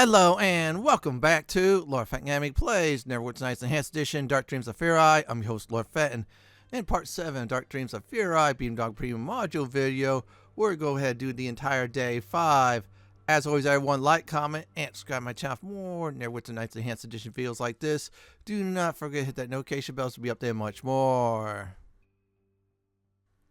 Hello and welcome back to Lord Fenton Plays Neverwinter Nights Enhanced Edition Dark Dreams of Furiae. I'm your host Lord Fenton. In part 7 Dark Dreams of Furiae Beamdog Premium Module video, we're going to go ahead and do the entire day 5. As always, everyone like, comment, and subscribe to my channel for more Neverwinter Nights Enhanced Edition videos like this. Do not forget to hit that notification bell to be updated much more.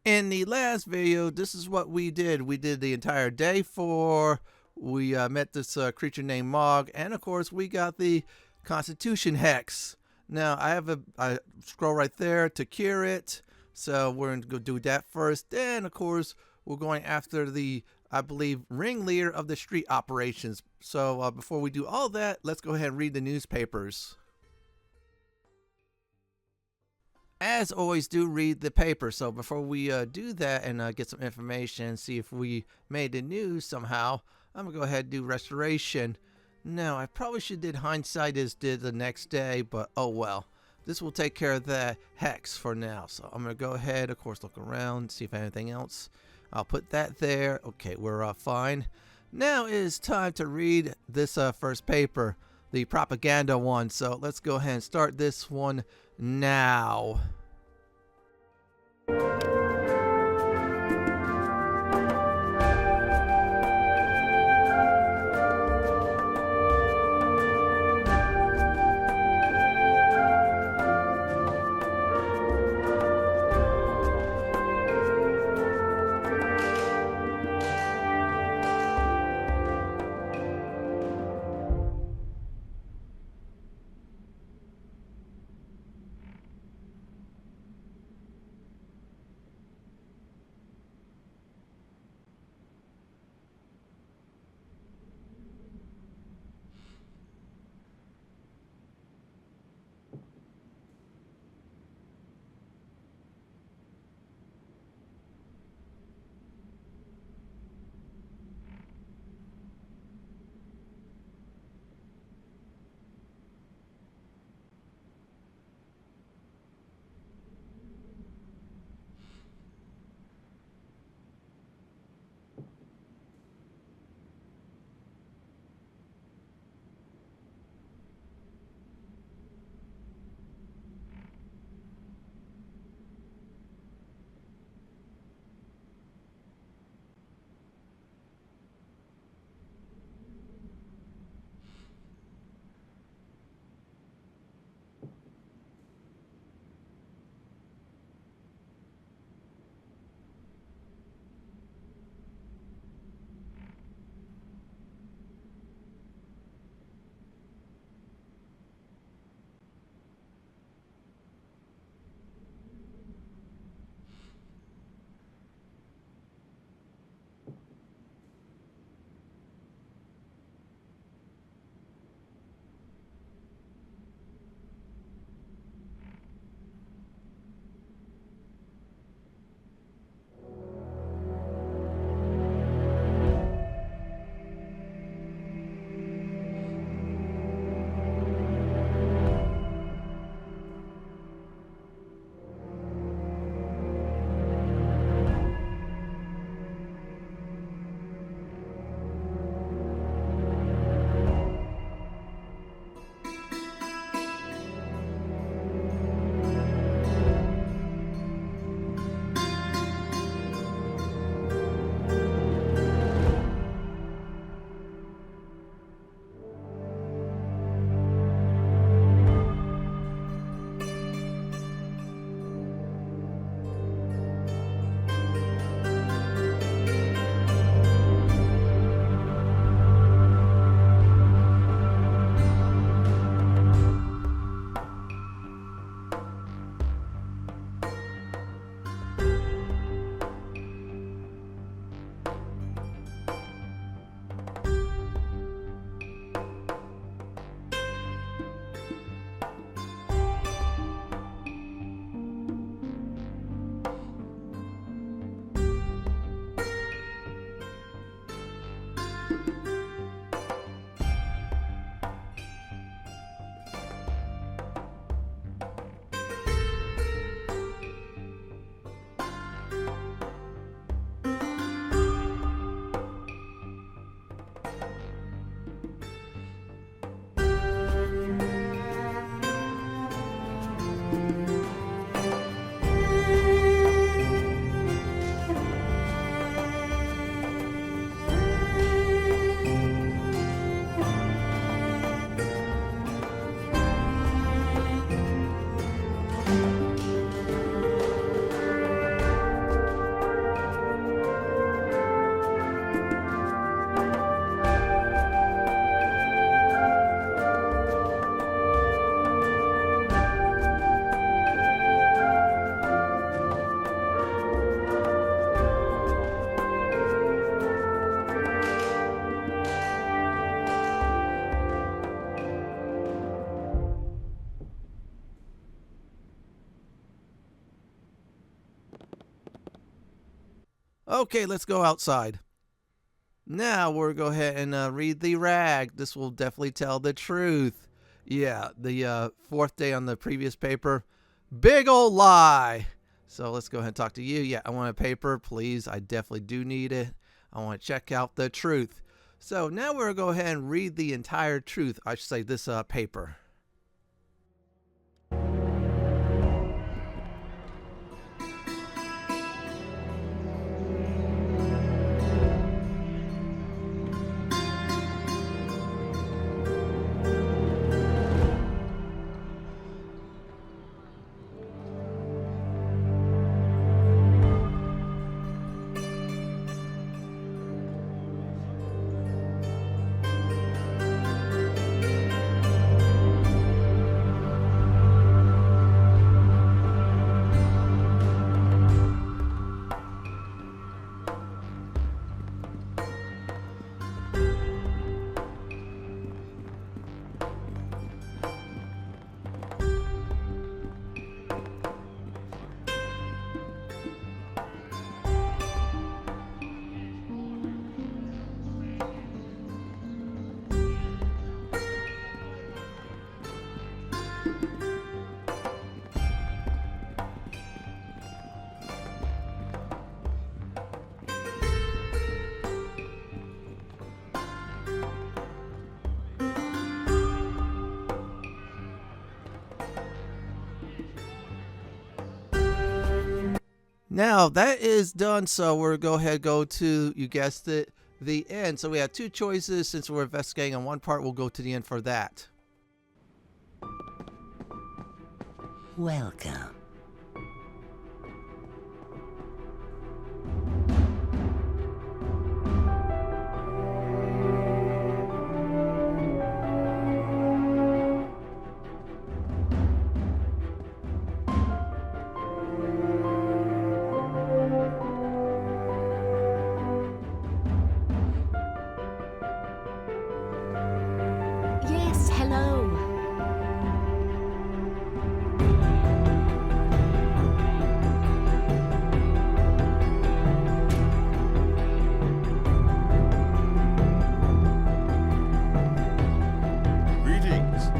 In the last video, this is what we did. We did the entire day 4. We met this creature named Mog, and of course we got the Constitution Hex. Now I have a scroll right there to cure it, so we're going to go do that first. Then of course we're going after the, I believe, ringleader of the street operations. So before we do all that, let's go ahead and read the newspapers. As always, do read the paper. So before we do that and get some information, see if we made the news somehow, I'm going to go ahead and do restoration. Now, I probably should did hindsight as did the next day, but oh well. This will take care of the hex for now. So I'm going to go ahead, of course, look around, see if anything else. I'll put that there. Okay, we're fine. Now it is time to read this first paper, the propaganda one. So let's go ahead and start this one now. Okay, let's go outside. Now we'll go ahead and read the rag. This will definitely tell the truth. Yeah, the fourth day on the previous paper. Big old lie. So let's go ahead and talk to you. Yeah, I want a paper, please. I definitely do need it. I want to check out the truth. So now we're going to go ahead and read the entire truth. I should say this paper. Now that is done, so we're go ahead and go to, you guessed it, the end. So we have two choices. Since we're investigating on one part, we'll go to the end for that. Welcome. Yes, hello. Greetings.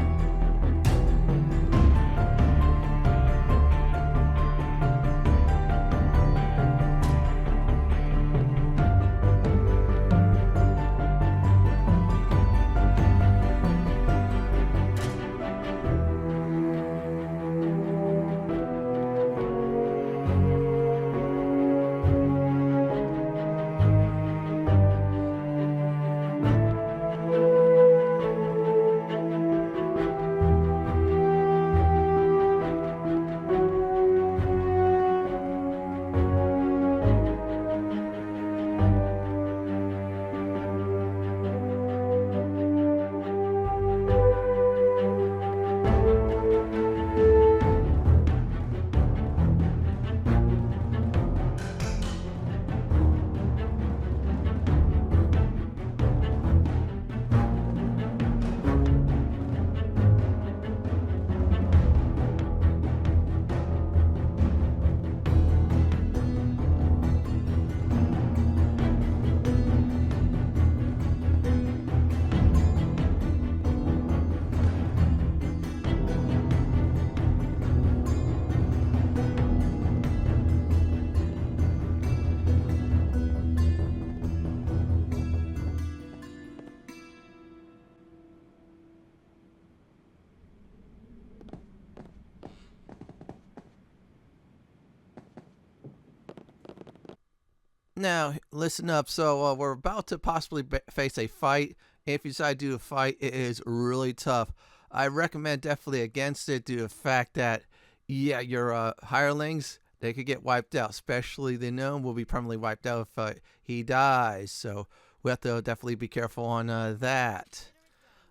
Now, listen up. So, we're about to possibly face a fight. If you decide to do a fight, it is really tough. I recommend definitely against it due to the fact that, yeah, your hirelings, they could get wiped out. Especially the gnome will be permanently wiped out if he dies. So, we have to definitely be careful on that.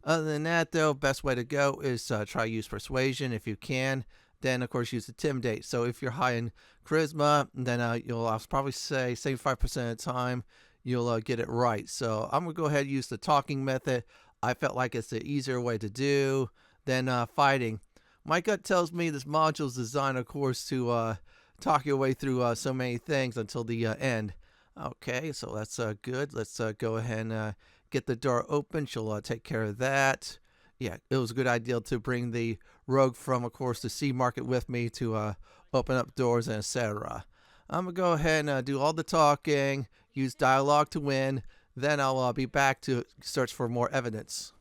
Other than that, though, best way to go is try to use persuasion if you can. Then, of course, use intimidate. So if you're high in charisma, then I'll probably say 75% of the time you'll get it right. So I'm going to go ahead and use the talking method. I felt like it's the easier way to do than fighting. My gut tells me this module is designed, of course, to talk your way through so many things until the end. Okay, so that's good. Let's go ahead and get the door open. She'll take care of that. Yeah, it was a good idea to bring the rogue from, of course, the sea market with me to open up doors and etc. I'm gonna go ahead and do all the talking, use dialogue to win. Then I'll be back to search for more evidence.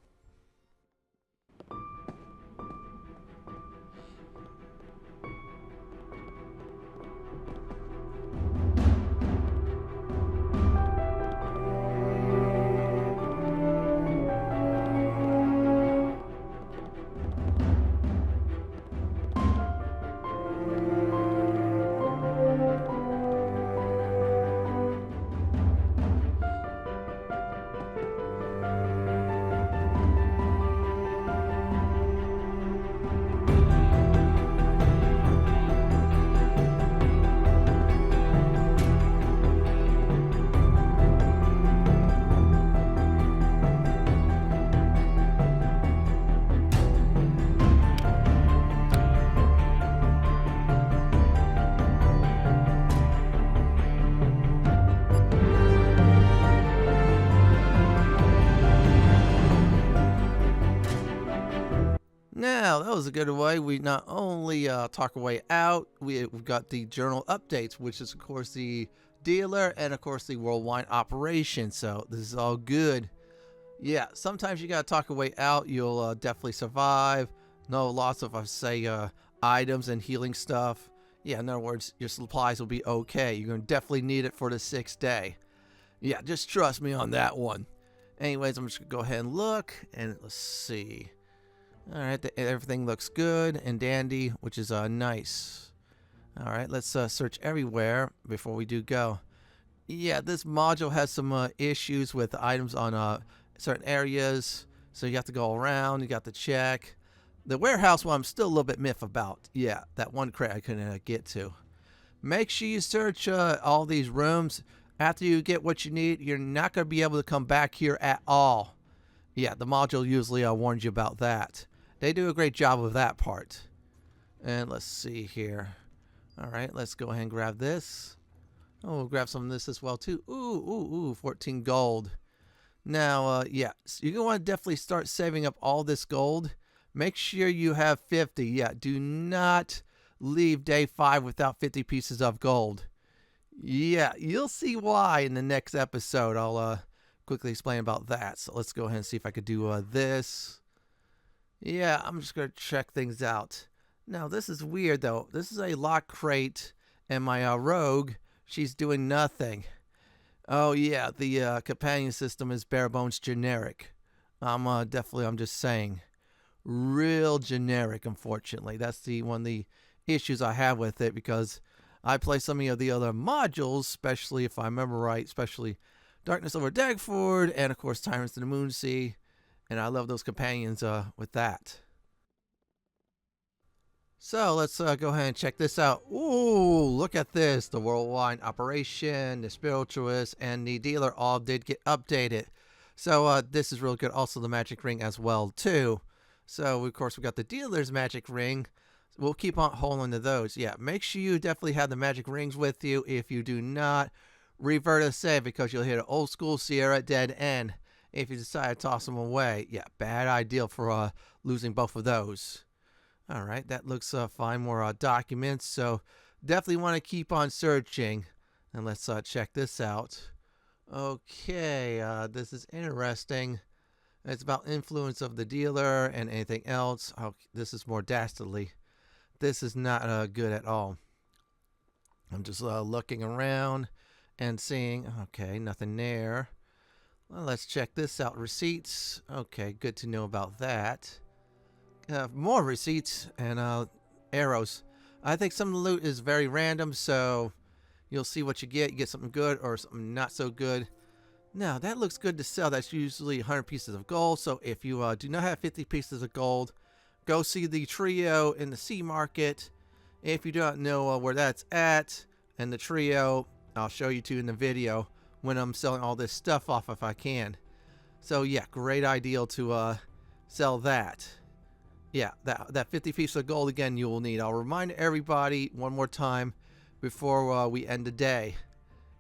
Now, that was a good way. We not only talk our way out, we've got the journal updates, which is, of course, the dealer and, of course, the Worldwine Operations. So, this is all good. Yeah, sometimes you got to talk your way out. You'll definitely survive. No loss of, say, items and healing stuff. Yeah, in other words, your supplies will be okay. You're going to definitely need it for the 6th day. Yeah, just trust me on that one. Anyways, I'm just going to go ahead and look. And let's see. Alright, everything looks good and dandy, which is nice. Alright, let's search everywhere before we do go. Yeah, this module has some issues with items on certain areas, so you have to go around, you got to check. The warehouse one I'm still a little bit miffed about. Yeah, that one crate I couldn't get to. Make sure you search all these rooms. After you get what you need, you're not going to be able to come back here at all. Yeah, the module usually warns you about that. They do a great job of that part. And let's see here. Alright, let's go ahead and grab this. Oh, we'll grab some of this as well too. Ooh, 14 gold. Now, yeah, so you're going to want to definitely start saving up all this gold. Make sure you have 50. Yeah, do not leave day 5 without 50 pieces of gold. Yeah, you'll see why in the next episode. I'll quickly explain about that. So let's go ahead and see if I could do this. Yeah, I'm just going to check things out. Now, this is weird, though. This is a lock crate, and my rogue, she's doing nothing. Oh, yeah, the companion system is bare bones generic. I'm just saying. Real generic, unfortunately. That's one of the issues I have with it, because I play some of the other modules, especially if I remember right, especially Darkness over Dagford, and of course Tyrants in the Moonsea. And I love those companions with that. So let's go ahead and check this out. Ooh, look at this. The Worldwine Operation, the Spiritualist, and the Dealer all did get updated. So this is really good. Also the Magic Ring as well too. So of course we got the Dealer's Magic Ring. We'll keep on holding to those. Yeah, make sure you definitely have the Magic Rings with you. If you do not, revert a save, because you'll hit an old school Sierra dead end. If you decide to toss them away, yeah, bad idea for losing both of those. All right, that looks fine. More documents, so definitely want to keep on searching. And let's check this out. Okay, this is interesting. It's about influence of the dealer and anything else. Oh, this is more dastardly. This is not good at all. I'm just looking around and seeing, okay, nothing there. Well, let's check this out. Receipts. Okay, good to know about that. More receipts and arrows. I think some of the loot is very random, so you'll see what you get. You get something good or something not so good. Now, that looks good to sell. That's usually 100 pieces of gold. So if you do not have 50 pieces of gold, go see the trio in the sea market. If you do not know where that's at, and the trio, I'll show you two in the video when I'm selling all this stuff off if I can. So yeah, great idea to sell that. Yeah, that 50 pieces of gold again you will need. I'll remind everybody one more time before we end the day.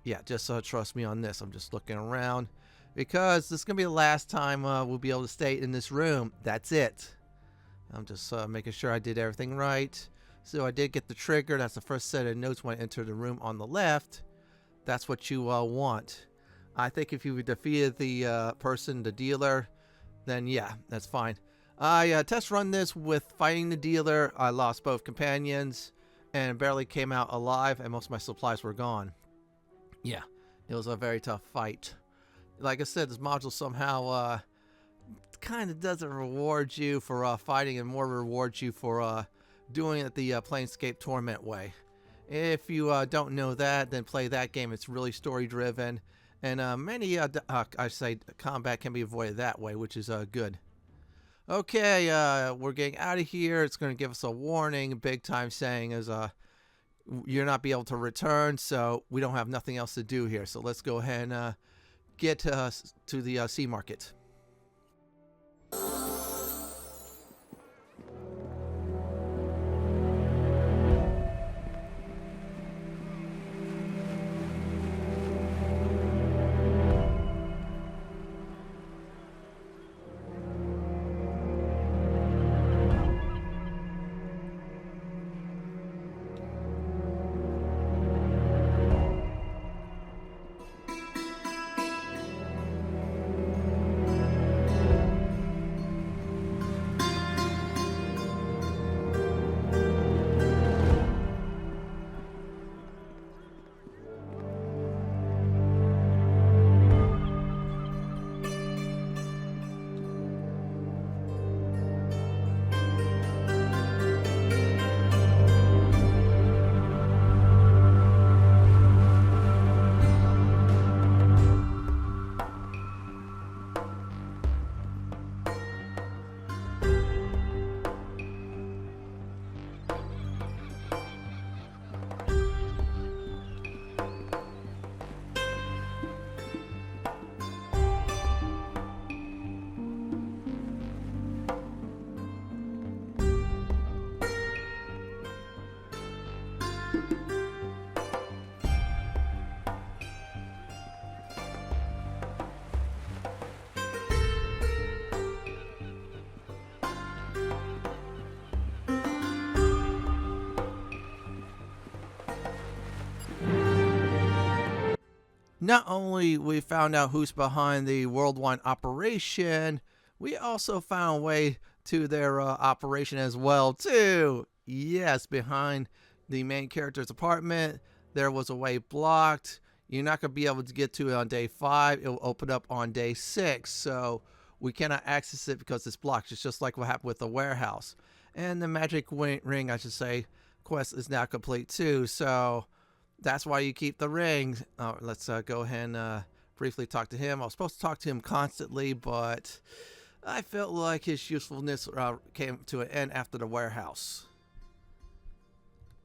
Yeah, just trust me on this. I'm just looking around because this is going to be the last time we'll be able to stay in this room. That's it. I'm just making sure I did everything right. So I did get the trigger. That's the first set of notes when I enter the room on the left. That's what you want. I think if you defeated the person, the dealer, then yeah, that's fine. I test run this with fighting the dealer. I lost both companions and barely came out alive, and most of my supplies were gone. Yeah, it was a very tough fight. Like I said, this module somehow kind of doesn't reward you for fighting and more rewards you for doing it the Planescape Torment way. If you don't know that, then play that game. It's really story driven, and many I say combat can be avoided that way, which is good. Okay, we're getting out of here. It's going to give us a warning, big time, saying is you're not be able to return, so we don't have nothing else to do here. So let's go ahead and get to the sea market. Not only we found out who's behind the Worldwine Operation, we also found a way to their operation as well too. Yes, behind the main character's apartment, there was a way blocked. You're not going to be able to get to it on day 5. It will open up on day 6. So we cannot access it because it's blocked. It's just like what happened with the warehouse. And the magic ring, I should say, quest is now complete too. So that's why you keep the ring. Let's go ahead and briefly talk to him. I was supposed to talk to him constantly, but I felt like his usefulness came to an end after the warehouse.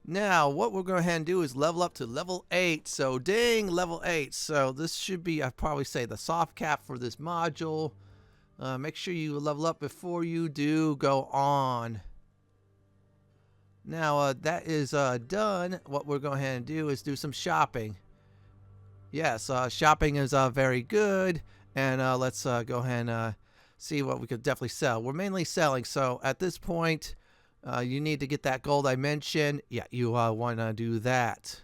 Now, what we're going to go ahead and do is level up to level 8. So, ding, level 8. So, this should be, I'd probably say, the soft cap for this module. Make sure you level up before you do go on. Now, that is done. What we're going to go ahead and do is do some shopping. Yes, shopping is very good. And let's go ahead and see what we could definitely sell. We're mainly selling. So, at this point, you need to get that gold I mentioned. Yeah, you want to do that.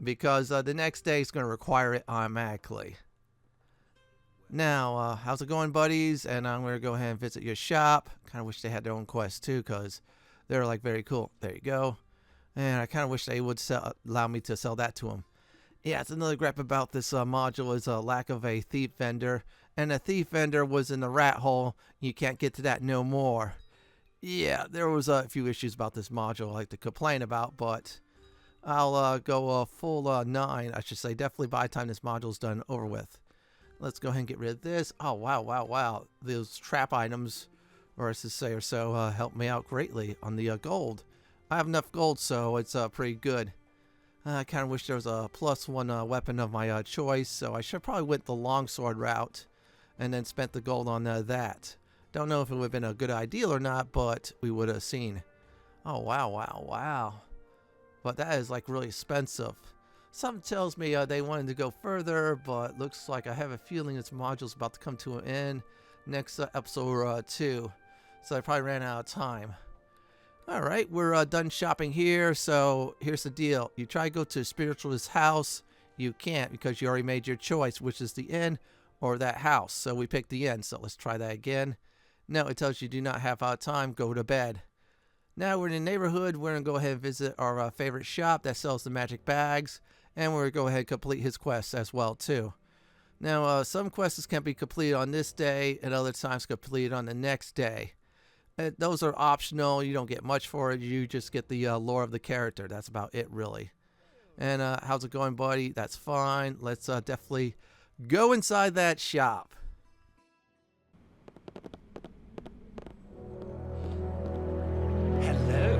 Because the next day is going to require it automatically. Now, how's it going, buddies? And I'm going to go ahead and visit your shop. Kind of wish they had their own quest, too, because they're like very cool. There you go. And I kind of wish they would allow me to sell that to them. Yeah, it's another gripe about this module is a lack of a thief vendor. And the thief vendor was in the rat hole. You can't get to that no more. Yeah, there was a few issues about this module I'd like to complain about, but I'll go full 9, I should say, definitely by the time this module's done over with. Let's go ahead and get rid of this. Oh, wow. Those trap items, or I should say, or so, helped me out greatly on the gold. I have enough gold, so it's pretty good. I kind of wish there was a +1 weapon of my choice, so I should probably went the longsword route and then spent the gold on that. Don't know if it would have been a good idea or not, but we would have seen. Oh, wow. But that is like really expensive. Something tells me they wanted to go further, but looks like I have a feeling this module's about to come to an end next episode 2. So I probably ran out of time. Alright, we're done shopping here, so here's the deal. You try to go to a spiritualist's house, you can't because you already made your choice, which is the inn or that house. So we picked the inn, so let's try that again. No, it tells you do not have time, go to bed. Now we're in the neighborhood, we're going to go ahead and visit our favorite shop that sells the magic bags, and we're going to go ahead and complete his quests as well too. Now some quests can be completed on this day, and other times completed on the next day. Those are optional, you don't get much for it, you just get the lore of the character, that's about it really. And how's it going, buddy? That's fine, let's definitely go inside that shop. Hello.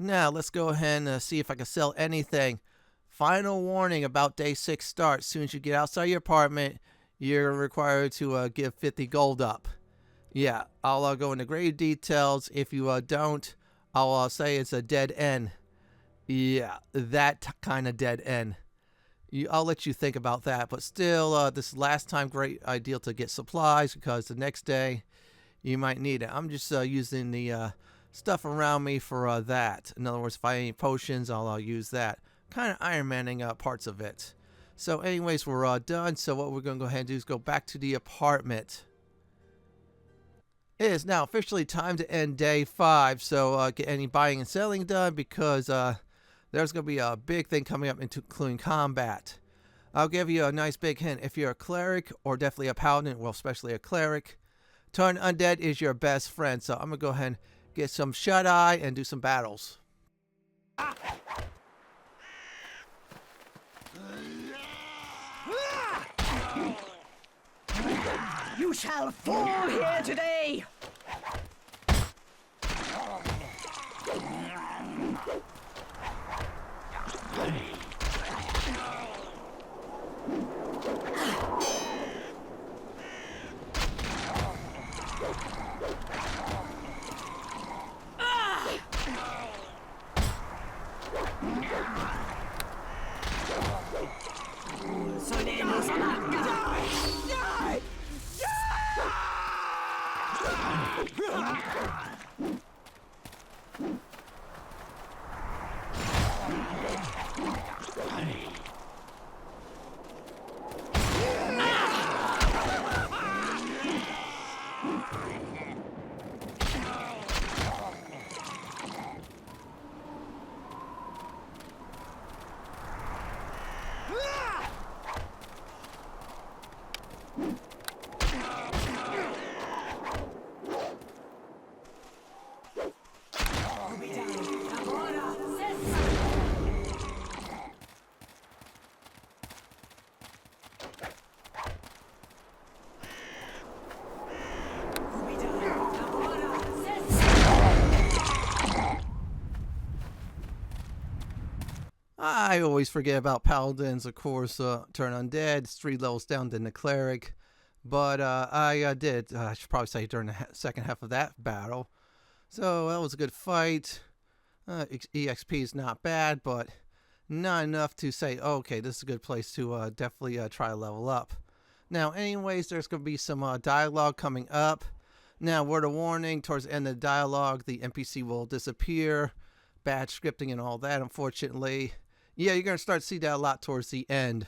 Now, let's go ahead and see if I can sell anything. Final warning about day 6 start. As soon as you get outside your apartment, you're required to give 50 gold up. Yeah, I'll go into grave details. If you don't, I'll say it's a dead end. Yeah, that kind of dead end. I'll let you think about that. But still, this last time, great ideal to get supplies because the next day you might need it. I'm just using the stuff around me for that. In other words, if I have any potions, I'll use that. Kind of Iron Manning parts of it. So anyways, we're done. So what we're going to go ahead and do is go back to the apartment. It is now officially time to end day 5. So get any buying and selling done because there's going to be a big thing coming up, including combat. I'll give you a nice big hint. If you're a cleric or definitely a paladin, well, especially a cleric, turn undead is your best friend. So I'm going to go ahead and get some shut-eye and do some battles. You shall fall here today! I always forget about paladins, of course. Turn undead, it's 3 levels down than the cleric. But I did, I should probably say, during the second half of that battle. So that was a good fight. EXP is not bad, but not enough to say, oh, okay, this is a good place to definitely try to level up. Now, anyways, there's going to be some dialogue coming up. Now, word of warning, towards the end of the dialogue, the NPC will disappear. Bad scripting and all that, unfortunately. Yeah, you're going to start to see that a lot towards the end.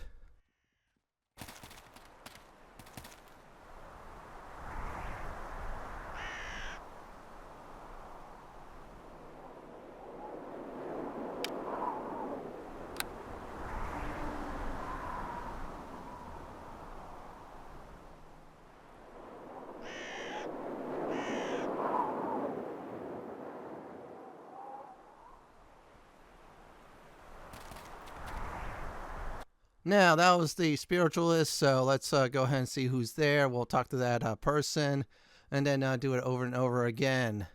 Now, that was the spiritualist, so let's go ahead and see who's there. We'll talk to that person, and then do it over and over again.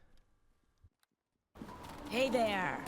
Hey there!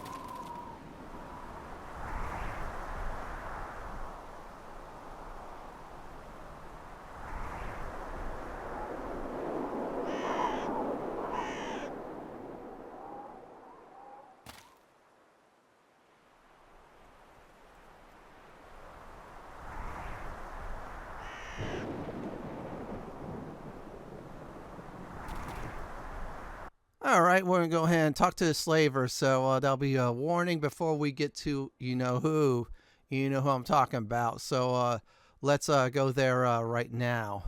All right, we're going to go ahead and talk to the slaver. So that'll be a warning before we get to you know who. You know who I'm talking about. So let's go there right now.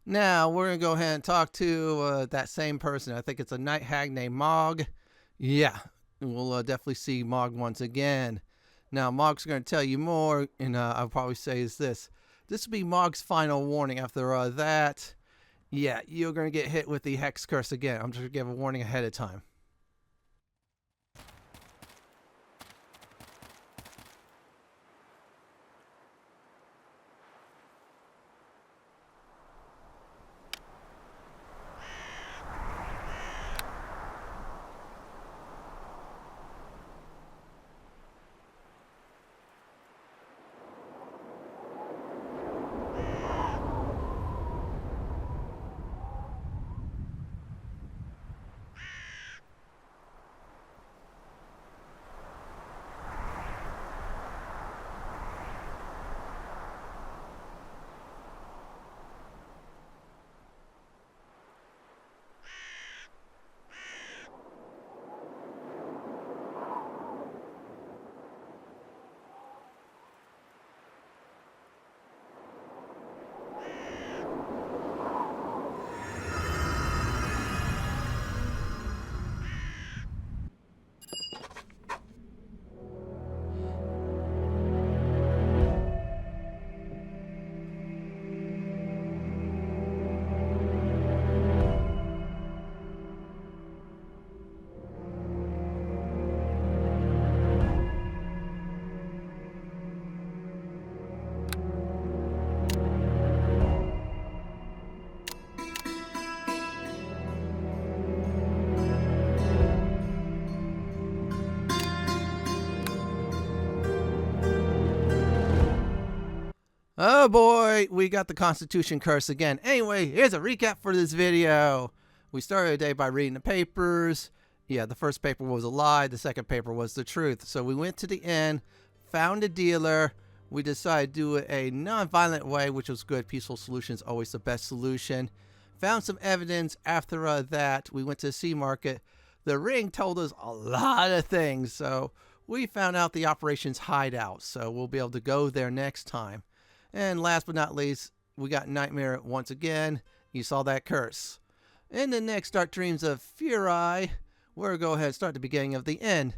Now, we're going to go ahead and talk to that same person. I think it's a night hag named Mog. Yeah, we'll definitely see Mog once again. Now, Mog's going to tell you more, and I'll probably say is this. This will be Mog's final warning. After that, yeah, you're going to get hit with the Hex Curse again. I'm just going to give a warning ahead of time. Oh boy, we got the Constitution curse again. Anyway, here's a recap for this video. We started the day by reading the papers. Yeah, the first paper was a lie. The second paper was the truth. So we went to the inn, found a dealer. We decided to do it a non-violent way, which was good. Peaceful solution is always the best solution. Found some evidence. After that, we went to the sea market. The ring told us a lot of things. So we found out the operations hideout. So we'll be able to go there next time. And last but not least, we got Nightmare once again. You saw that curse. In the next Dark Dreams of Furiae, we're going to go ahead and start the beginning of the end.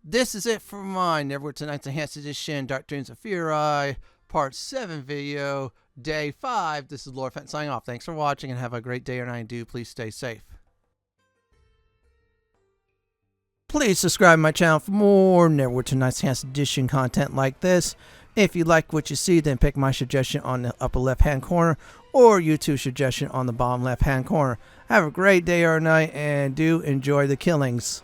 This is it for mine. Neverwinter tonight's Enhanced Edition, Dark Dreams of Furiae, Part 7 video, Day 5. This is Lord Fenton signing off. Thanks for watching and have a great day or night. Do please stay safe. Please subscribe to my channel for more Neverwinter tonight's Enhanced Edition content like this. If you like what you see, then pick my suggestion on the upper left hand corner or YouTube's suggestion on the bottom left hand corner. Have a great day or night and do enjoy the killings.